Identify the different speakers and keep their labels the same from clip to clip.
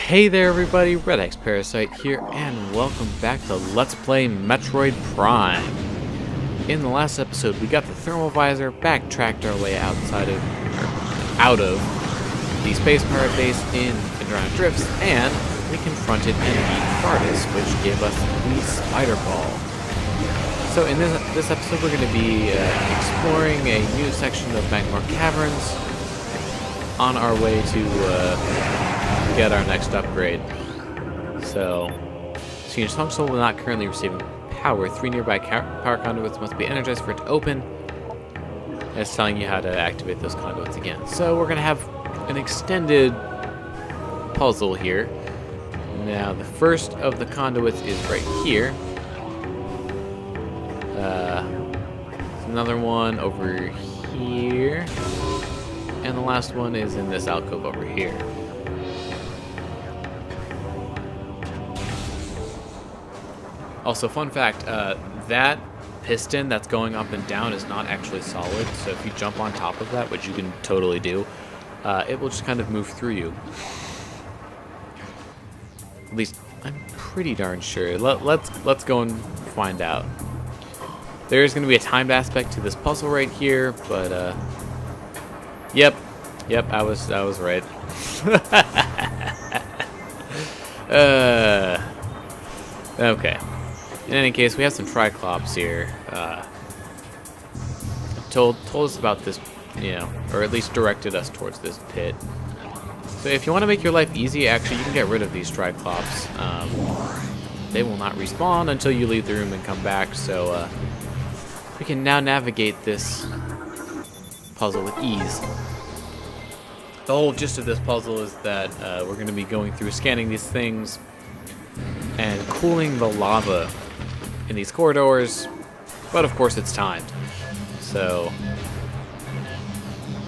Speaker 1: Hey there everybody, redxparasite here, and welcome back to Let's Play Metroid Prime. In the last episode, we got the thermal visor, backtracked our way out of the space pirate base in Adrian Drifts, and we confronted enemy Fartis, which gave us the spider ball. So in this episode, we're going to be exploring a new section of Magmar Caverns on our way to get our next upgrade. So, Senior Functional will not currently receiving power. 3 nearby power conduits must be energized for it to open. And it's telling you how to activate those conduits again. So we're going to have an extended puzzle here. Now, the first of the conduits is right here. Another one over here. And the last one is in this alcove over here. Also, fun fact, that piston that's going up and down is not actually solid, so if you jump on top of that, which you can totally do, it will just kind of move through you. At least, I'm pretty darn sure. Let's go and find out. There is going to be a timed aspect to this puzzle right here, but, yep, I was right. Okay. In any case, we have some Triclops here. Told us about this, or at least directed us towards this pit. So if you want to make your life easy, actually, you can get rid of these Triclops. They will not respawn until you leave the room and come back, so we can now navigate this puzzle with ease. The whole gist of this puzzle is that we're going to be going through scanning these things and cooling the lava in these corridors, but of course it's timed. So,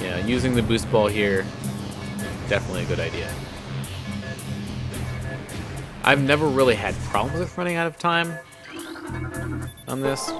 Speaker 1: yeah, using the boost ball here, definitely a good idea. I've never really had problems with running out of time on this.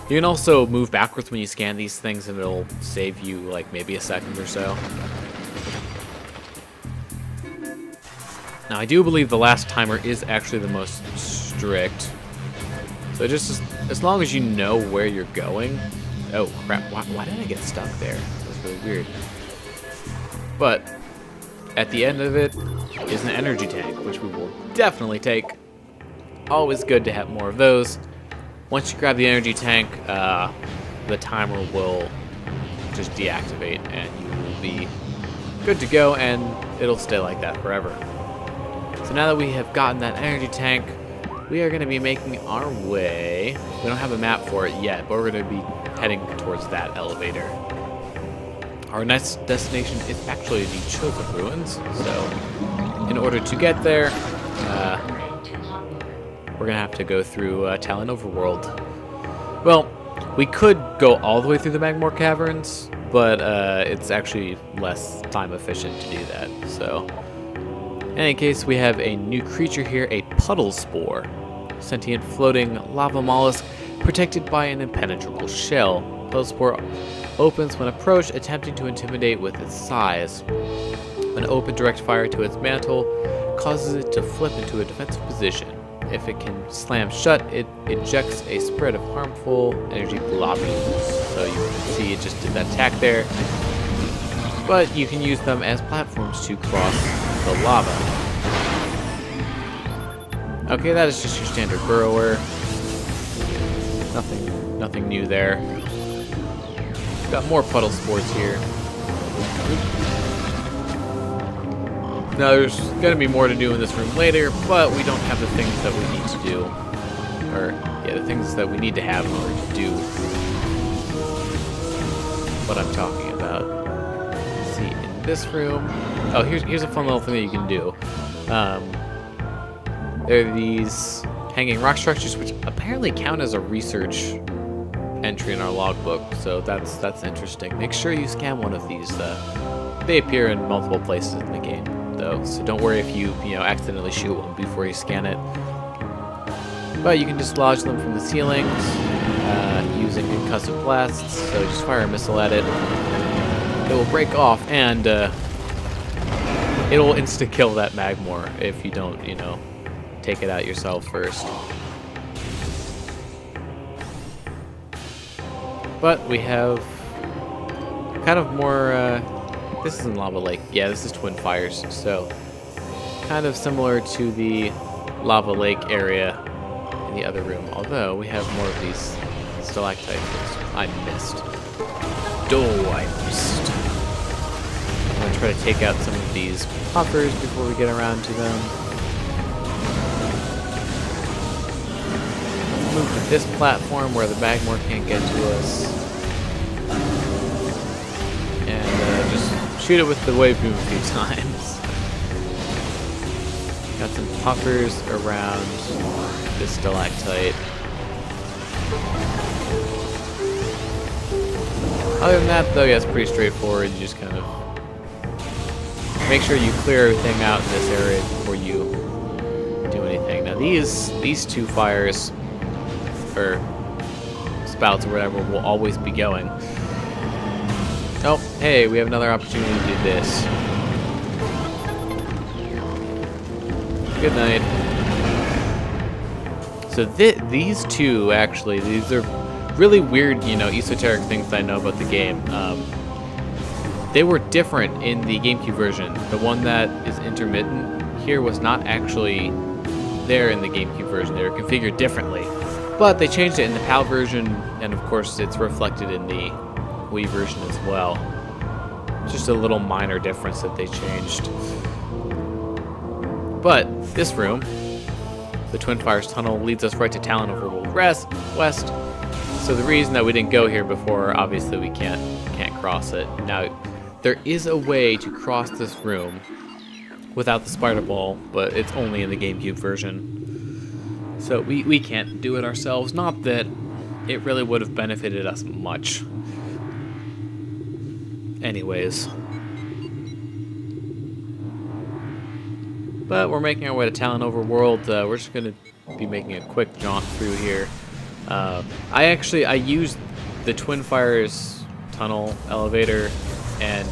Speaker 1: You can also move backwards when you scan these things and it'll save you like maybe a second or so. Now, I do believe the last timer is actually the most strict. So just as long as you know where you're going... Oh, crap. Why did I get stuck there? That was really weird. But at the end of it is an energy tank, which we will definitely take. Always good to have more of those. Once you grab the energy tank, the timer will just deactivate, and you will be good to go, and it'll stay like that forever. So now that we have gotten that energy tank, we are going to be making our way. We don't have a map for it yet, but we're going to be heading towards that elevator. Our next destination is actually the Chozo Ruins. So in order to get there, we're going to have to go through Talon Overworld. Well, we could go all the way through the Magmar Caverns, but it's actually less time efficient to do that. So in any case, we have a new creature here, a puddle spore. Sentient floating lava mollusk protected by an impenetrable shell. Puddle spore opens when approached, attempting to intimidate with its size. When open direct fire to its mantle causes it to flip into a defensive position. If it can slam shut, it ejects a spread of harmful energy globules. So you can see it just did that attack there. But you can use them as platforms to cross the lava. Okay, that is just your standard burrower. Nothing new there. Got more puddle spores here. Now there's gonna be more to do in this room later, but we don't have the things that we need to do. Or, yeah, the things that we need to have in order to do what I'm talking about. Let's see, in this room... Oh, here's a fun little thing that you can do. There are these hanging rock structures, which apparently count as a research entry in our logbook, so that's interesting. Make sure you scan one of these. They appear in multiple places in the game, though, so don't worry if you accidentally shoot one before you scan it. But you can dislodge them from the ceilings using concussive blasts, so just fire a missile at it. It will break off, and it'll insta-kill that Magmor if you don't, you know, take it out yourself first. But we have kind of more, this isn't Lava Lake. Yeah, this is Twin Fires, so kind of similar to the Lava Lake area in the other room, although we have more of these stalactites. I missed. I missed. I'm going to try to take out some of these poppers before we get around to them. Move to this platform where the Magmor can't get to us. And just shoot it with the wave boom a few times. Got some poppers around this stalactite. Other than that, though, yeah, it's pretty straightforward. You just kind of make sure you clear everything out in this area before you do anything. Now, these two fires, or spouts or whatever, will always be going. Oh, hey, we have another opportunity to do this. Good night. So these two, actually, these are really weird, you know, esoteric things that I know about the game. They were different in the GameCube version. The one that is intermittent here was not actually there in the GameCube version. They were configured differently. But they changed it in the PAL version, and of course it's reflected in the Wii version as well. It's just a little minor difference that they changed. But this room, the Twin Fires Tunnel, leads us right to Talon Overworld West. So the reason that we didn't go here before, obviously we can't cross it. Now, there is a way to cross this room without the spider ball, but it's only in the GameCube version. So we can't do it ourselves. Not that it really would have benefited us much. Anyways. But we're making our way to Talon Overworld. We're just going to be making a quick jaunt through here. I used the Twin Fires tunnel elevator and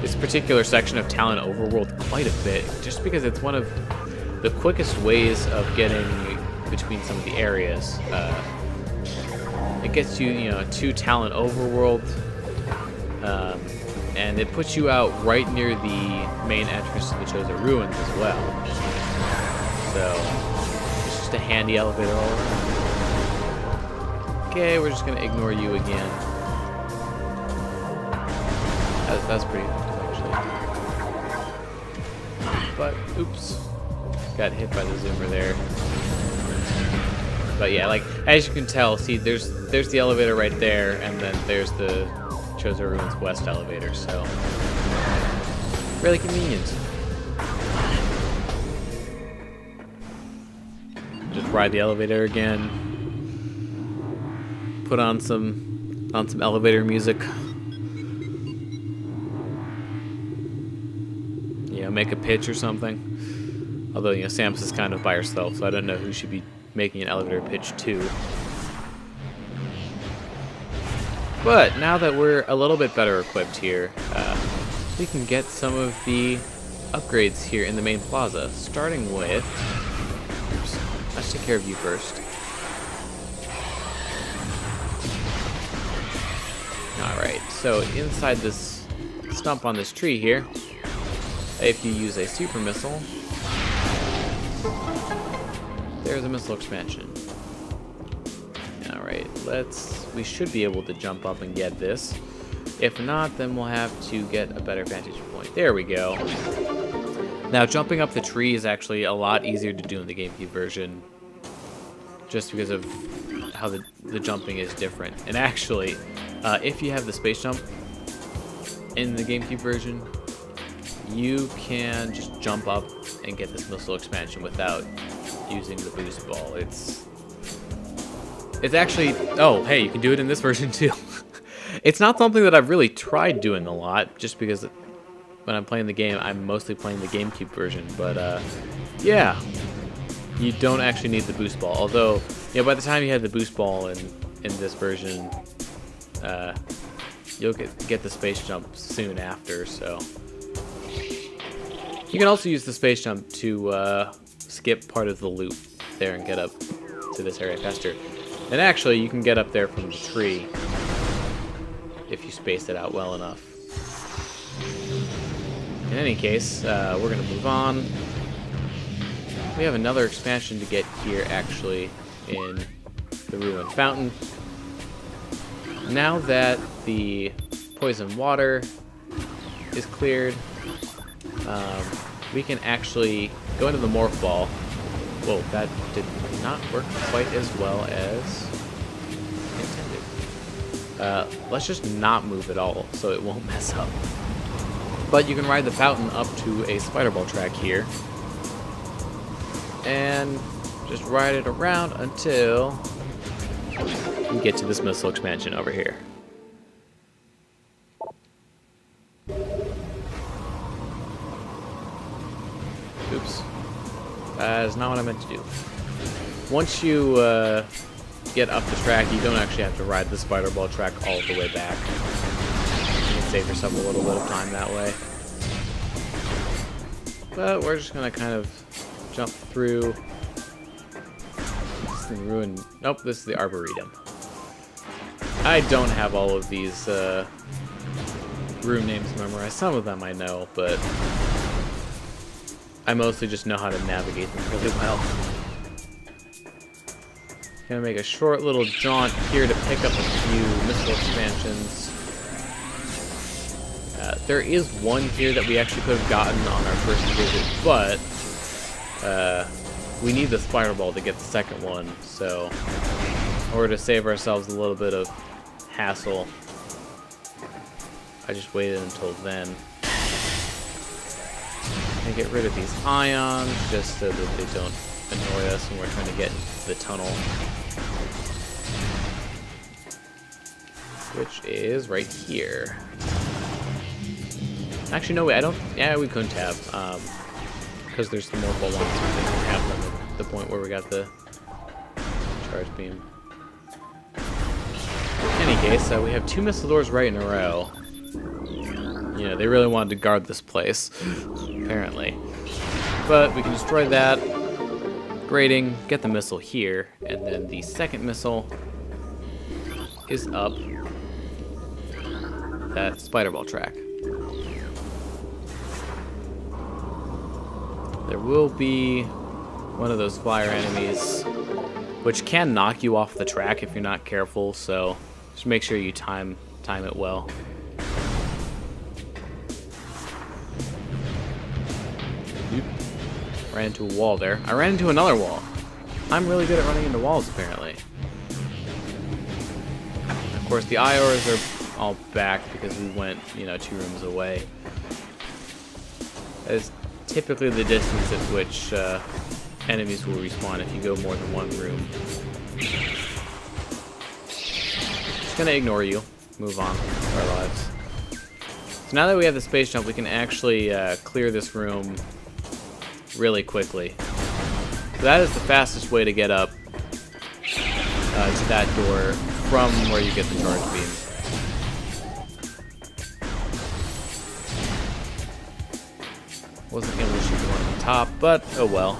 Speaker 1: this particular section of Talon Overworld quite a bit, just because it's one of the quickest ways of getting between some of the areas. It gets you, you know, to Talon Overworld, and it puts you out right near the main entrance to the Chozo Ruins as well. So it's just a handy elevator all around. Okay, we're just gonna ignore you again. That's pretty effective, actually. But oops, got hit by the zoomer there. But yeah, like as you can tell, see, there's the elevator right there, and then there's the Chozo Ruins West elevator. So really convenient. Just ride the elevator again. Put on some elevator music. You know, make a pitch or something. Although, you know, Samus is kind of by herself, so I don't know who should be making an elevator pitch to. But now that we're a little bit better equipped here, we can get some of the upgrades here in the main plaza. Starting with, oops, let's take care of you first. Alright, so inside this stump on this tree here, if you use a super missile, there's a missile expansion. Alright, we should be able to jump up and get this. If not, then we'll have to get a better vantage point. There we go. Now, jumping up the tree is actually a lot easier to do in the GameCube version, just because of how the jumping is different. And actually, if you have the space jump in the GameCube version, you can just jump up and get this missile expansion without using the boost ball. It's actually, oh, hey, you can do it in this version too. It's not something that I've really tried doing a lot, just because when I'm playing the game, I'm mostly playing the GameCube version. But yeah, you don't actually need the boost ball. Although, you know, by the time you have the boost ball in this version, you'll get the space jump soon after. So You can also use the space jump to skip part of the loop there and get up to this area faster. And actually, you can get up there from the tree if you space it out well enough. In any case, we're going to move on. We have another expansion to get here, actually, in the Ruin Fountain. Now that the poison water is cleared, we can actually go into the Morph Ball. Whoa, that did not work quite as well as intended. Let's just not move at all so it won't mess up. But you can ride the fountain up to a spider ball track here. And just ride it around until we get to this missile expansion over here. Oops. That is not what I meant to do. Once you get up the track, you don't actually have to ride the spider ball track all the way back. You can save yourself a little bit of time that way. But we're just going to kind of jump through. This is the Ruin. Nope, this is the Arboretum. I don't have all of these room names memorized. Some of them I know, but I mostly just know how to navigate them really well. Gonna make a short little jaunt here to pick up a few missile expansions. There is one here that we actually could have gotten on our first visit, but we need the spider ball to get the second one, so in order to save ourselves a little bit of hassle, I just waited until then. And get rid of these ions just so that they don't annoy us when we're trying to get into the tunnel. Which is right here. Actually, no, wait, I don't. Yeah, we couldn't have. Because there's the more ones, we didn't have them at the point where we got the charge beam. In any case, we have two missile doors right in a row. You know, they really wanted to guard this place, apparently. But we can destroy that. Grating, get the missile here, and then the second missile is up that spider ball track. There will be one of those flyer enemies, which can knock you off the track if you're not careful, so just make sure you time it well. Ran into a wall there. I ran into another wall. I'm really good at running into walls, apparently. Of course, the IORs are all back because we went, 2 rooms away. That is typically the distance at which enemies will respawn if you go more than one room. Just gonna ignore you. Move on with our lives. So now that we have the space jump, we can actually clear this room really quickly. So that is the fastest way to get up to that door from where you get the charge beam. Wasn't able to shoot the one on the top, but oh well.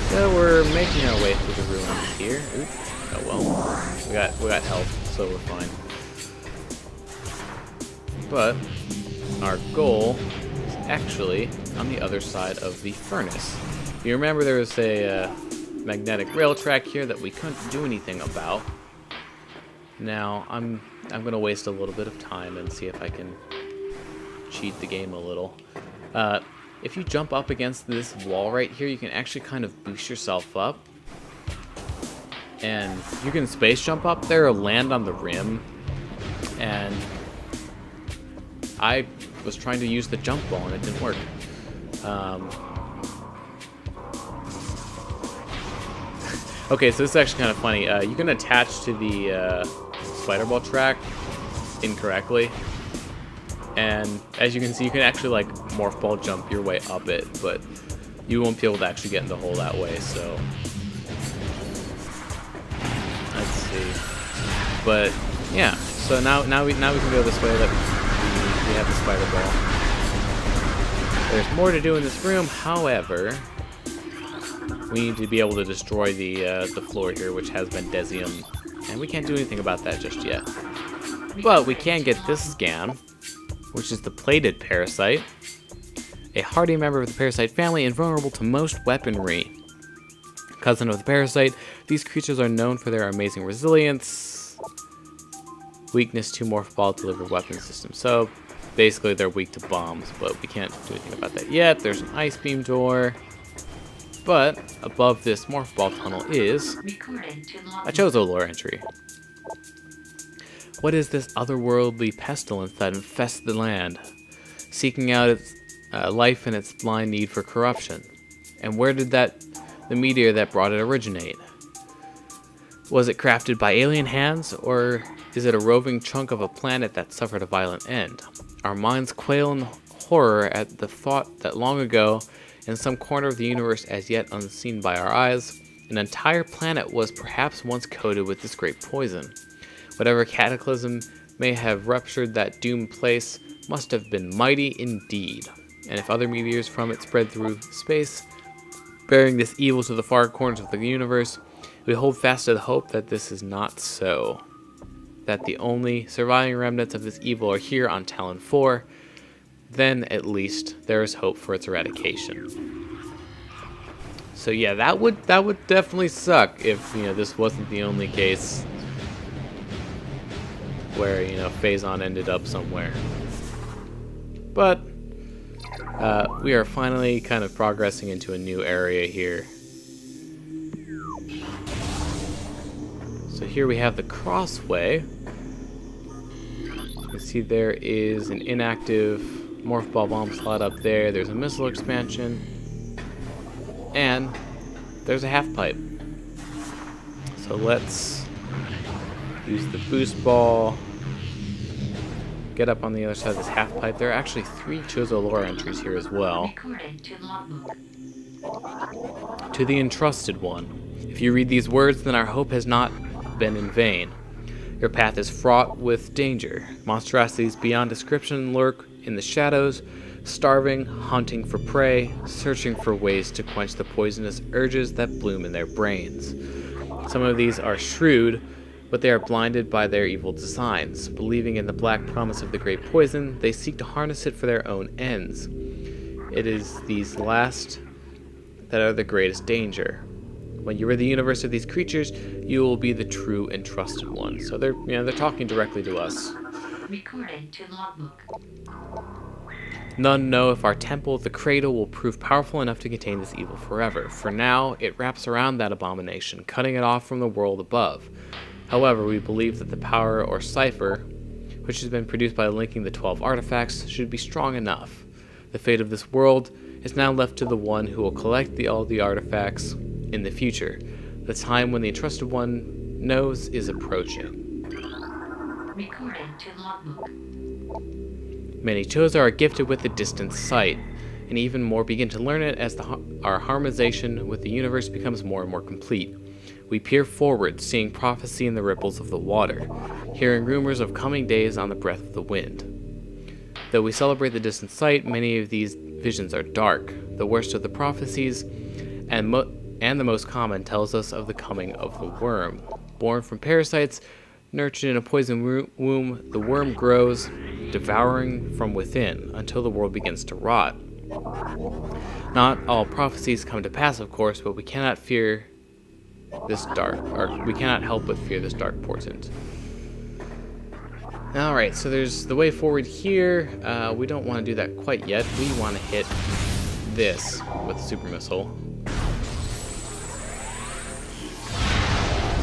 Speaker 1: So we're making our way through the ruins here. Oop. Oh well. We got health, so we're fine. But our goal is actually on the other side of the furnace. If you remember, there was a magnetic rail track here that we couldn't do anything about. Now I'm gonna waste a little bit of time and see if I can cheat the game a little. If you jump up against this wall right here, you can actually kind of boost yourself up. And you can space jump up there or land on the rim. And I was trying to use the jump ball and it didn't work. Okay, so this is actually kind of funny. You can attach to the spider ball track incorrectly. And as you can see, you can actually like morph ball jump your way up it, but you won't be able to actually get in the hole that way, so let's see. But yeah, so now we can go this way that we we have the spider ball. There's more to do in this room, however, we need to be able to destroy the floor here, which has Vendesium, and we can't do anything about that just yet. But we can get this scan, which is the plated parasite, a hardy member of the parasite family, invulnerable to most weaponry. Cousin of the parasite, these creatures are known for their amazing resilience, weakness to morph ball delivered weapon system. So basically they're weak to bombs, but we can't do anything about that yet. There's an ice beam door, but above this morph ball tunnel is a Chozo lore entry. What is this otherworldly pestilence that infests the land, seeking out its life and its blind need for corruption? And where did the meteor that brought it originate? Was it crafted by alien hands, or is it a roving chunk of a planet that suffered a violent end? Our minds quail in horror at the thought that long ago, in some corner of the universe as yet unseen by our eyes, an entire planet was perhaps once coated with this great poison. Whatever cataclysm may have ruptured that doomed place must have been mighty indeed. And if other meteors from it spread through space, bearing this evil to the far corners of the universe, we hold fast to the hope that this is not so. That the only surviving remnants of this evil are here on Talon 4, then at least there is hope for its eradication. So yeah, that would definitely suck if, this wasn't the only case where, Phazon ended up somewhere. But we are finally kind of progressing into a new area here. So here we have the crossway. You can see there is an inactive morph ball bomb slot up there. There's a missile expansion. And there's a half pipe. So let's use the boost ball. Get up on the other side of this half pipe. There are actually 3 Chozo lore entries here as well. To the entrusted one. If you read these words, then our hope has not been in vain. Your path is fraught with danger. Monstrosities beyond description lurk in the shadows, starving, hunting for prey, searching for ways to quench the poisonous urges that bloom in their brains. Some of these are shrewd, but they are blinded by their evil designs. Believing in the black promise of the great poison, they seek to harness it for their own ends. It is these last that are the greatest danger. When you rid the universe of these creatures, you will be the true and trusted one. So they're talking directly to us.
Speaker 2: Recording to logbook.
Speaker 1: None know if our temple of the cradle will prove powerful enough to contain this evil forever. For now, it wraps around that abomination, cutting it off from the world above. However, we believe that the power or cipher, which has been produced by linking the 12 artifacts, should be strong enough. The fate of this world is now left to the one who will collect all the artifacts in the future. The time when the entrusted one knows is approaching.
Speaker 2: Recording to logbook.
Speaker 1: Many Chozo are gifted with the distant sight, and even more begin to learn it as our harmonization with the universe becomes more and more complete. We peer forward, seeing prophecy in the ripples of the water, hearing rumors of coming days on the breath of the wind. Though we celebrate the distant sight, many of these visions are dark. The worst of the prophecies, and the most common, tells us of the coming of the worm. Born from parasites, nurtured in a poison womb, the worm grows, devouring from within, until the world begins to rot. Not all prophecies come to pass, of course, but we cannot we cannot help but fear this dark portent. Alright, so there's the way forward here. We don't want to do that quite yet. We want to hit this with a super missile.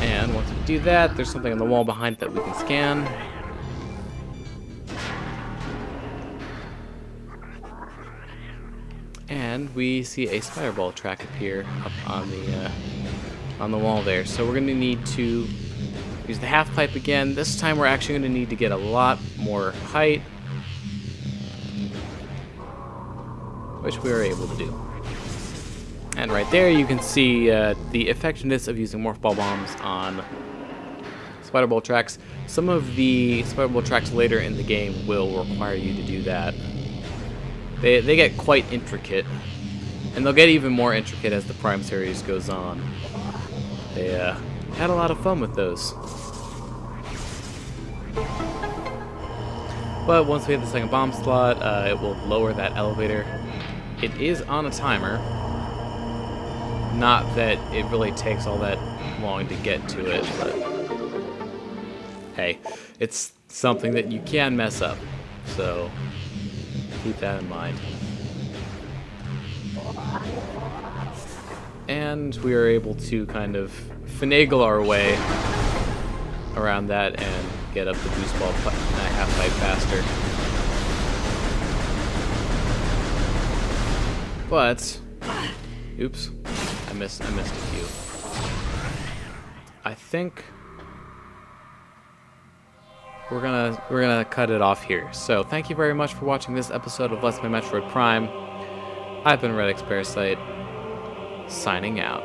Speaker 1: And once we do that, there's something on the wall behind that we can scan. And we see a spider ball track appear up on the wall there. So we're going to need to use the half pipe again. This time we're actually going to need to get a lot more height, which we were able to do. And right there you can see the effectiveness of using morph ball bombs on spider ball tracks. Some of the spider ball tracks later in the game will require you to do that. They get quite intricate, and they'll get even more intricate as the Prime series goes on. They had a lot of fun with those. But once we hit the second bomb slot, it will lower that elevator. It is on a timer. Not that it really takes all that long to get to it, but hey, it's something that you can mess up, so keep that in mind. And we are able to kind of finagle our way around that and get up the boost ball half pipe faster. But oops, I missed a few. I think we're gonna cut it off here. So thank you very much for watching this episode of Let's Play Metroid Prime. I've been redxparasite, signing out.